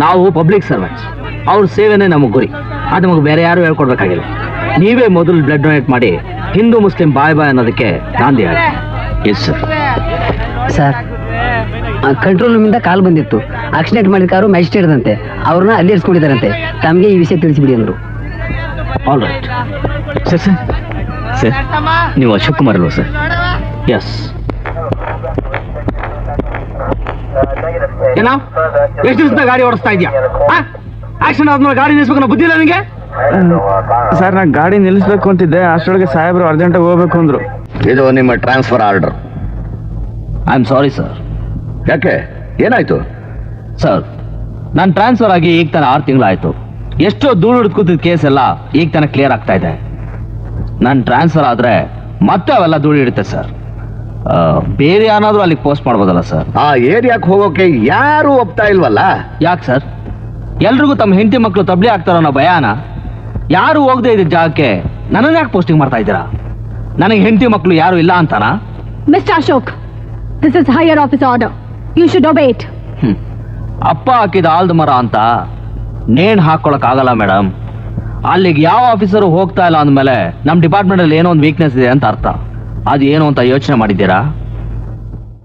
ನಾವು public servants, ಅವ್ರ ಸೇವೆನೇ ನಮಗೆ ಗುರಿ. ಅದು ನಮಗೆ ಬೇರೆ ಯಾರು ಹೇಳ್ಕೊಡ್ಬೇಕಾಗಿಲ್ಲ. ನೀವೇ ಮೊದಲು ಬ್ಲಡ್ ಡೊನೇಟ್ ಮಾಡಿ ಹಿಂದೂ ಮುಸ್ಲಿಂ ಬಾಯ್ ಬಾಯ್ ಅನ್ನೋದಕ್ಕೆ ನಾಂದಿ ಹೇಳಿ. Yes sir. ಸರ್, ಕಂಟ್ರೋಲ್ ರೂಮಿಂದ ಕಾಲ್ ಬಂದಿತ್ತು. ಆಕ್ಸಿಡೆಂಟ್ ಮಾಡಿದ ಕಾರು ಮ್ಯಾಜಿಸ್ಟ್ರೇಟ್ದಂತೆ, ಅವ್ರನ್ನ ಅಲ್ಲಿ ಇರಿಸ್ಕೊಂಡಿದ್ದಾರಂತೆ. ತಮಗೆ ಈ ವಿಷಯ ತಿಳಿಸಿಬಿಡಿ ಅಂದರು. All right sir. ಸರ್ ನೀವು ಅಶೋಕ್ ಕುಮಾರ್ ಅಲ್ವಾ ಸರ್? ಎಸ್. ಏನೋ ಎಷ್ಟು ದಿವಸದ ಗಾಡಿ ಓಡಿಸ್ತಾ ಇದೆಯಾ? ಆಕ್ಸಿಡೆಂಟ್ ಆದ್ಮೇಲೆ ಗಾಡಿ ನಿಲ್ಲಿಸ್ಬೇಕು ಬುದ್ಧಿ ಇಲ್ಲ ನಿಮಗೆ? ಸರ್, ನಾ ಗಾಡಿ ನಿಲ್ಲಿಸ್ಬೇಕು ಅಂತಿದ್ದೆ, ಅಷ್ಟರೊಳಗೆ ಸಾಹೇಬ್ರು ಅರ್ಜೆಂಟಾಗಿ ಹೋಗ್ಬೇಕು ಅಂದ್ರು. ಇದು ನಿಮ್ಮ transfer order. I am sorry sir. ಯಾಕೆ, ಏನಾಯ್ತು? ಸರ್, ನಾನು ಟ್ರಾನ್ಸ್ಫರ್ ಆಗಿ ಈಗ ತಾನೆ 6 ತಿಂಗಳಾಯ್ತು. ಎಷ್ಟೋ ಧೂಳು ಹಿಡಿದು ಕೂತಿದ್ದ ಕೇಸ್ ಎಲ್ಲ ಈಗ ತಾನೆ ಕ್ಲಿಯರ್ ಆಗ್ತಾ ಇದೆ. ನಾನು ಟ್ರಾನ್ಸ್ಫರ್ ಆದ್ರೆ ಮತ್ತೆ ಅವೆಲ್ಲ ಧೂಳು ಹಿಡಿತೆ ಸರ್. ಬೇರೆ ಏನಾದರೂ ಅಲ್ಲಿಗೆ ಪೋಸ್ಟ್ ಮಾಡ್ಬೋದಲ್ಲ ಸರ್? ಆ ಏರಿಯಾಕ್ಕೆ ಹೋಗೋಕೆ ಯಾರು ಒಪ್ತಾ ಇಲ್ವಲ್ಲ? ಯಾಕೆ ಸರ್? ಎಲ್ರಿಗೂ ತಮ್ಮ ಹೆಂಡತಿ ಮಕ್ಕಳು ತಬ್ಲಿ ಆಗ್ತಾರೋ ಅನ್ನೋ ಭಯಾನ? ಯಾರು ಹೋಗದೆ ಇದ್ದ ಜಾಗಕ್ಕೆ ನನ್ನನ್ನು ಯಾಕೆ ಪೋಸ್ಟಿಂಗ್ ಮಾಡ್ತಾ ಇದ್ದೀರಾ? ನನಗೆ ಹೆಂಡತಿ ಮಕ್ಕಳು ಯಾರು ಇಲ್ಲ ಅಂತಾನಾ? Mister Ashok, this is higher office order. You should obey it. ಅಪ್ಪ ಹಾಕಿದ ಆಲ್ದ ಮರ ಅಂತ ನೇಣು ಹಾಕೊಳಕ್ ಆಗಲ್ಲ ಮೇಡಮ್. ಅಲ್ಲಿಗೆ ಯಾವ ಆಫೀಸರು ಹೋಗ್ತಾ ಇಲ್ಲ ಅಂದಮೇಲೆ ನಮ್ಮ ಡಿಪಾರ್ಟ್ಮೆಂಟ್ ಅಲ್ಲಿ ಏನೋ ಒಂದು ವೀಕ್ನೆಸ್ ಇದೆ ಅಂತ ಅರ್ಥ. ಅದು ಏನು ಅಂತ ಯೋಚನೆ ಮಾಡಿದ್ದೀರಾ?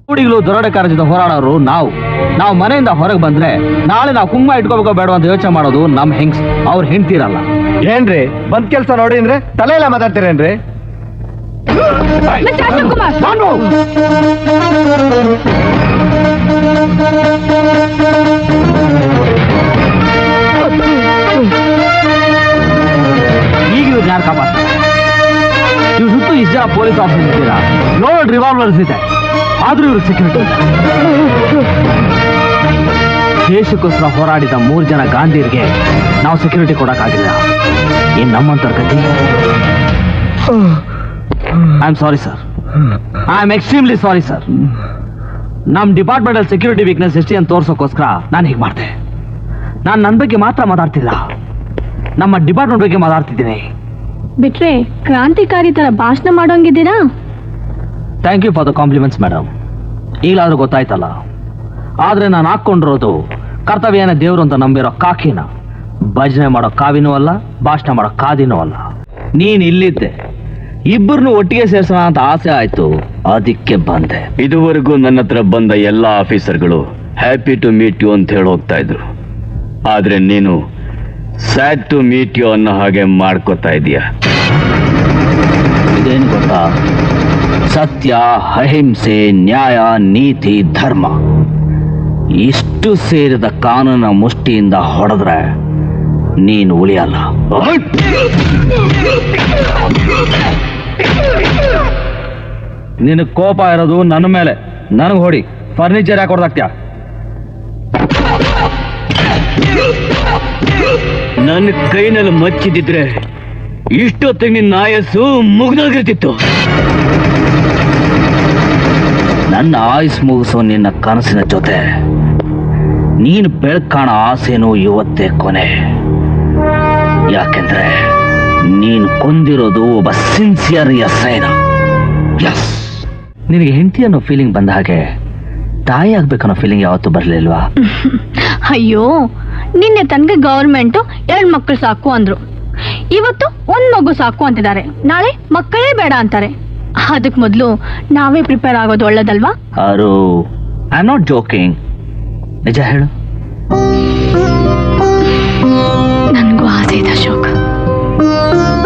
ಹುಡುಗಿಗಳು ದೊರಡೆ ಕಾರ್ಯದಿಂದ ಹೋರಾಡೋರು ನಾವು ಮನೆಯಿಂದ ಹೊರಗೆ ಬಂದ್ರೆ ನಾಳೆ ನಾವು ಕುಂಕುಮ ಇಟ್ಕೋಬೇಕೋ ಬೇಡ ಅಂತ ಯೋಚನೆ ಮಾಡೋದು ನಮ್ಮ ಹೆಂಗ್ಸ್. ಅವ್ರು ಹೆಂಡ್ತಿರಲ್ಲ. ಏನ್ರಿ ಬಂದ್ ಕೆಲ್ಸ ನೋಡಿ ಅಂದ್ರೆ ತಲೆ ಎಲ್ಲ ಮಾತಾಡ್ತೀರೇನ್ರಿ? ಮಿಸ್ಟರ್ ಅಶೋಕ್ ಕುಮಾರ್, ಈಗ ಇವ್ರು ಯಾರು ಕಾಪಾಡ್ತಾರೆ? ಇವ್ರು ಸುತ್ತು ಇಷ್ಟು ಜನ ಪೊಲೀಸ್ ಆಫೀಸರ್ ಇದ್ದೀರಾ, ನೋಡಿ ರಿವಾಲ್ವರ್ಸ್ ಇದೆ, ಆದ್ರೂ ಇವ್ರು ಸೆಕ್ಯೂರಿಟಿ. ದೇಶಕ್ಕೋಸ್ಕರ ಹೋರಾಡಿದ 3 ಜನ ಗಾಂಧಿಯರಿಗೆ ನಾವು ಸೆಕ್ಯೂರಿಟಿ ಕೊಡಕ್ಕಾಗಿಲ್ಲ. ಇನ್ ನಮ್ಮಂತರ ಗತಿ. I am sorry sir. I am extremely sorry sir. ನಮ್ಮ ಡಿಪಾರ್ಟ್ಮೆಂಟ್ ಅಲ್ಲಿ ಸೆಕ್ಯೂರಿಟಿ ವೀಕ್ನೆಸ್ ಎಷ್ಟಿ ಅಂತ ತೋರ್ಸೋಕ್ಕೋಸ್ಕರ ನಾನು ಹೀಗೆ ಮಾಡಿದೆ. ನಾನು ನನ್ನ ಬಗ್ಗೆ ಮಾತ್ರ ಮಾತಾಡ್ತಿಲ್ಲ, ನಮ್ಮ ಡಿಪಾರ್ಟ್ಮೆಂಟ್ ಬಗ್ಗೆ ಮಾತಾಡ್ತಿದ್ದೀನಿ. ಬಿಟ್ರೆ ಕ್ರಾಂತಿಕಾರಿ ತರ ಭಾಷಣ ಮಾಡೋಂಗಿದ್ದೀರಾ? Thank you for the compliments madam. ಈಗಲಾದ್ರೂ ಗೊತ್ತಾಯ್ತಲ್ಲ. ಆದ್ರೆ ನಾನು ಹಾಕ್ಕೊಂಡಿರೋದು ಕರ್ತವ್ಯನ ದೇವರು ಅಂತ ನಂಬಿರೋ ಕಾಕಿನ. ಭಜನೆ ಮಾಡೋ ಕಾವಿನೂ ಅಲ್ಲ, ಭಾಷಣ ಮಾಡೋ ಕಾದಿನೂ ಅಲ್ಲ. ನೀನ್ ಇಲ್ಲಿದ್ದೆ, ಇಬ್ಬರನ್ನು ಒಟ್ಟಿಗೆ ಸೇರ್ಸೋಣ ಅಂತ ಆಸೆ ಆಯ್ತು, ಅದಕ್ಕೆ ಬಂದೆ. ಇದುವರೆಗೂ ನನ್ನ ಹತ್ರ ಬಂದ ಎಲ್ಲ ಆಫೀಸರ್ಗಳು ಹ್ಯಾಪಿ ಟು ಮೀಟ್ ಯು ಅಂತ ಹೇಳಿ ಹೋಗ್ತಾ ಇದ್ರು. ಆದ್ರೆ ನೀನು ಸ್ಯಾಡ್ ಟು ಮೀಟ್ ಯು ಅನ್ನೋ ಹಾಗೆ ಮಾಡ್ಕೋತಾ ಇದೀಯ. ಇದೇನು ಗೊತ್ತಾ? ಸತ್ಯ, ಅಹಿಂಸೆ, ನ್ಯಾಯ, ನೀತಿ, ಧರ್ಮ ಇಷ್ಟು ಸೇರಿದ ಕಾನೂನ ಮುಷ್ಟಿಯಿಂದ ಹೊಡೆದ್ರೆ ನೀನು ಉಳಿಯಲ್ಲ. ನಿನಗೆ ಕೋಪ ಇರೋದು ನನ್ನ ಮೇಲೆ, ನನಗೆ ಹೊಡಿ. ಫರ್ನಿಚರ್ ಯಾಕೆ ಹೊಡೆದಾಕ್ತ್ಯಾ? ನನ್ನ ಕೈನಲ್ಲಿ ಮಚ್ಚಿದಿದ್ರೆ ಇಷ್ಟೊತ್ತಿಗೆ ನಿನ್ನ ಆಯಸ್ಸು ಮುಗ್ದೋಗಿರ್ತಿತ್ತು. ನನ್ನ ಆಯುಸ್ ಮುಗಿಸೋ ನಿನ್ನ ಕನಸಿನ ಜೊತೆ ನೀನು ಬೆಳ್ಕಾಣ ಆಸೆನೂ ಇವತ್ತೇ ಕೊನೆ. ಯಾಕೆಂದ್ರೆ ನೀನು ಕೊಂದಿರೋದು ಒಬ್ಬ ಸಿನ್ಸಿಯರ್ ಎಸ್ಐನ. ಎಸ್, ನಿನಗೆ ಹೆಂಡತಿ ಅನ್ನೋ ಫೀಲಿಂಗ್ ಬಂದ ಹಾಗೆ ತಾಯಿ ಆಗ್ಬೇಕನ್ನೋ ಫೀಲಿಂಗ್ ಯಾವತ್ತೂ ಬರಲಿಲ್ವಾ? ಅಯ್ಯೋ, ನಿನ್ನೆ ತನಕ ಗವರ್ಮೆಂಟ್ 2 ಮಕ್ಕಳು ಸಾಕು ಅಂದ್ರು, ಇವತ್ತು 1 ಮಗು ಸಾಕು ಅಂತಿದ್ದಾರೆ, ನಾಳೆ ಮಕ್ಕಳೇ ಬೇಡ ಅಂತಾರೆ. ಅದಕ್ ಮೊದಲು ನಾವೇ ಪ್ರಿಪೇರ್ ಆಗೋದು ಒಳ್ಳೇದಲ್ವಾ? ಅರು, ಐ ಆಮ್ ನಾಟ್ ಜೋಕಿಂಗ್. ನಿಜ ಹೇಳು. ನನಗೂ ಆಸೆ ಇದೆ ಅಶೋಕ್,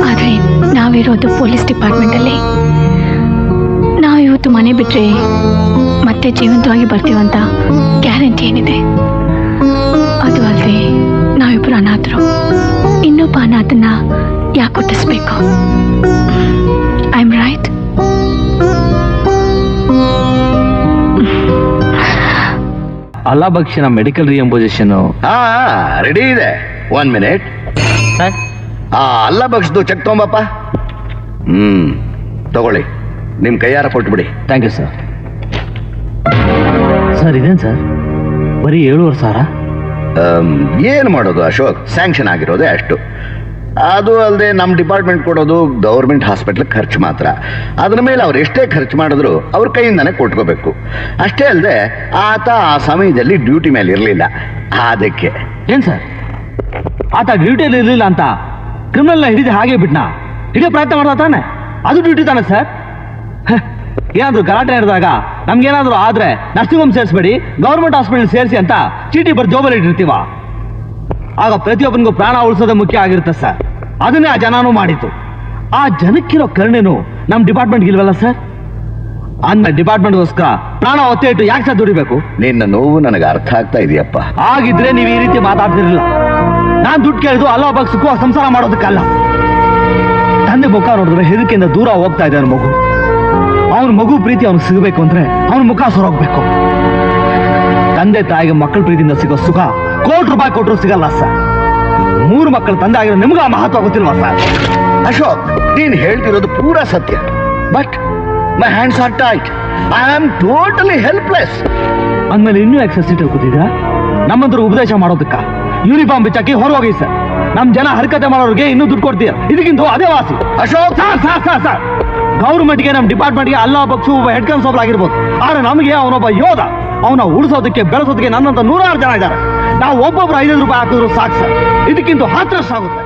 ಆದ್ರೆ ನಾವಿರೋದು ಪೊಲೀಸ್ ಡಿಪಾರ್ಟ್ಮೆಂಟ್ ಅಲ್ಲಿ. ನಾವಿವತ್ತು ಮನೆ ಬಿಟ್ರೆ ಮತ್ತೆ ಜೀವಂತವಾಗಿ ಬರ್ತೀವಂತ ಗ್ಯಾರಂಟಿ ಏನಿದೆ? ಅದು ಅಲ್ಲದೆ ನಾವಿಬ್ರು ಅನಾಥರು. ಇನ್ನೊಬ್ಬ ಅನಾಥನ ಯಾಕೆ ಹುಟ್ಟಿಸ್ಬೇಕು? I am right? ಅಲ್ಲಾ ಬಕ್ಷಿನ ಮೆಡಿಕಲ್ ರಿಯಂಬೋಸಿಷನ್ ರೆಡಿ ಇದೆ. 1 ಮಿನಿಟ್. ಅಲ್ಲ ಬಗ್ಸ್ದು ಚೆಕ್ ತಗೊಂಬಪ್ಪ. ತಗೊಳ್ಳಿ, ನಿಮ್ ಕೈಯಾರ ಕೊಟ್ಬಿಡಿ. Thank you sir. ಸರ್ ಇದೇನು ಸರ್, ಬರೀ 7,500,000? ಏನು ಮಾಡೋದು ಅಶೋಕ್, ಸ್ಯಾಂಕ್ಷನ್ ಆಗಿರೋದೇ ಅಷ್ಟು. ಅದು ಅಲ್ಲದೆ ನಮ್ಮ ಡಿಪಾರ್ಟ್ಮೆಂಟ್ ಕೊಡೋದು ಗೌರ್ಮೆಂಟ್ ಹಾಸ್ಪಿಟ್ಲ್ ಖರ್ಚು ಮಾತ್ರ. ಅದ್ರ ಮೇಲೆ ಅವ್ರು ಎಷ್ಟೇ ಖರ್ಚು ಮಾಡಿದ್ರು ಅವ್ರ ಕೈಯಿಂದಾನೆ ಕೊಟ್ಕೋಬೇಕು. ಅಷ್ಟೇ ಅಲ್ಲದೆ ಆತ ಆ ಸಮಯದಲ್ಲಿ ಡ್ಯೂಟಿ ಮೇಲೆ ಇರಲಿಲ್ಲ. ಅದಕ್ಕೆ ಏನ್ ಸರ್, ಆತ ಡ್ಯೂಟಿಯಲ್ಲಿ ಇರಲಿಲ್ಲ ಅಂತ ಕ್ರಿಮಿನಲ್ನ ಹಿಡಿದು ಹಾಗೆ ಬಿಟ್ನಾ? ಹಿಡಿಯೋ ಪ್ರಯತ್ನ ಮಾಡ್ದ ತಾನೆ? ಅದು ಡ್ಯೂಟಿ ತಾನೆ ಸರ್? ಏನಾದ್ರು ಗಲಾಟೆ ನಡೆದಾಗ ನಮ್ಗೇನಾದ್ರು ಆದ್ರೆ ನರ್ಸಿಂಗ್ ಹೋಮ್ ಸೇರಿಸ್ಬೇಡಿ, ಗೌರ್ಮೆಂಟ್ ಹಾಸ್ಪಿಟಲ್ ಸೇರಿಸಿ ಅಂತ ಚೀಟಿ ಬರ್ ಜೋಬಲ್ಲಿ ಇಟ್ಟಿರ್ತೀವ. ಆಗ ಪ್ರತಿಯೊಬ್ಬನಿಗೂ ಪ್ರಾಣ ಉಳಿಸೋದೇ ಮುಖ್ಯ ಆಗಿರುತ್ತೆ ಸರ್. ಅದನ್ನೇ ಆ ಜನನೂ ಮಾಡಿತ್ತು. ಆ ಜನಕ್ಕಿರೋ ಕರುಣೆನು ನಮ್ಮ ಡಿಪಾರ್ಟ್ಮೆಂಟ್ ಇಲ್ವಲ್ಲ ಸರ್? ಅಂದ ಡಿಪಾರ್ಟ್ಮೆಂಟ್ಗೋಸ್ಕರ ಪ್ರಾಣ ಒತ್ತೆ ಇಟ್ಟು ಯಾಕೆ ಸರ್ ದುಡಿಬೇಕು? ನಿನ್ನ ನೋವು ನನಗೆ ಅರ್ಥ ಆಗ್ತಾ ಇದೆಯಪ್ಪ. ಆಗಿದ್ರೆ ನೀವು ಈ ರೀತಿ ಮಾತಾಡ್ತಿರ್ಲಿಲ್ಲ. ನಾನ್ ದುಡ್ಡು ಕೇಳಿದು ಅಲ್ಲೊಬ್ಬ ಸುಖ ಸಂಸಾರ ಮಾಡೋದಕ್ಕಲ್ಲ. ತಂದೆ ಮುಖ ನೋಡಿದ್ರೆ ಹೆದರಿಕೆಯಿಂದ ದೂರ ಹೋಗ್ತಾ ಇದ್ದಾನೆ ಮಗು. ಅವನ ಮಗು ಪ್ರೀತಿ ಅವ್ನಿಗೆ ಸಿಗಬೇಕು ಅಂದ್ರೆ ಅವನ ಮುಖ ಸೊರೋಗ್ಬೇಕು. ತಂದೆ ತಾಯಿಗೆ ಮಕ್ಕಳ ಪ್ರೀತಿಯಿಂದ ಸಿಗೋ ಸುಖ ಕೋಟಿ ರೂಪಾಯಿ ಕೊಟ್ಟರು ಸಿಗಲ್ಲ ಸರ್. 3 ಮಕ್ಕಳ ತಂದೆ ಆಗಿರೋ ನಿಮ್ಗೆ ಆ ಮಹತ್ವ ಗೊತ್ತಿಲ್ವಾ ಸರ್? ಅಶೋಕ್, ನೀನ್ ಹೇಳ್ತಿರೋದು ಪೂರಾ ಸತ್ಯ. But my hands are tight. I am totally helpless. ಅಂದ್ಮೇಲೆ ಇನ್ನೂ ಎಕ್ಸಸ್ ಸೀಟಲ್ಲಿ ಕೂತಿದ್ರಾ? ನಮ್ಮಂದ್ರು ಉಪದೇಶ ಮಾಡೋದಕ್ಕ ಯೂನಿಫಾರ್ಮ್ ಬಿಚ್ಚಾಕಿ ಹೊರಗೋಗಿ ಸರ್. ನಮ್ ಜನ ಹರಕತೆ ಮಾಡೋರಿಗೆ ಇನ್ನೂ ದುಡ್ಡು ಕೊಡ್ತೀಯ. ಇದಕ್ಕಿಂತ ಅದೇ ವಾಸಿ. ಅಶೋಕ್, ಸರ್ ಗೌರ್ಮೆಂಟ್ಗೆ ನಮ್ಮ ಡಿಪಾರ್ಟ್ಮೆಂಟ್ಗೆ ಅಲ್ಲ ಒಬ್ಬ ಹೆಡ್ ಕಾನ್ಸ್ಟೇಬಲ್ ಆಗಿರ್ಬೋದು, ಆದ್ರೆ ನಮಗೆ ಅವನೊಬ್ಬ ಯೋಧ. ಅವನ ಉಳಿಸೋದಕ್ಕೆ ಬೆಳೆಸೋದಕ್ಕೆ ನನ್ನಂತ 100 ಜನ ಇದ್ದಾರೆ. ನಾವು ಒಬ್ಬೊಬ್ರು 5 ರೂಪಾಯಿ ಹಾಕಿದ್ರು ಸಾಕು ಸರ್. ಇದಕ್ಕಿಂತ 10 ಆಗುತ್ತೆ.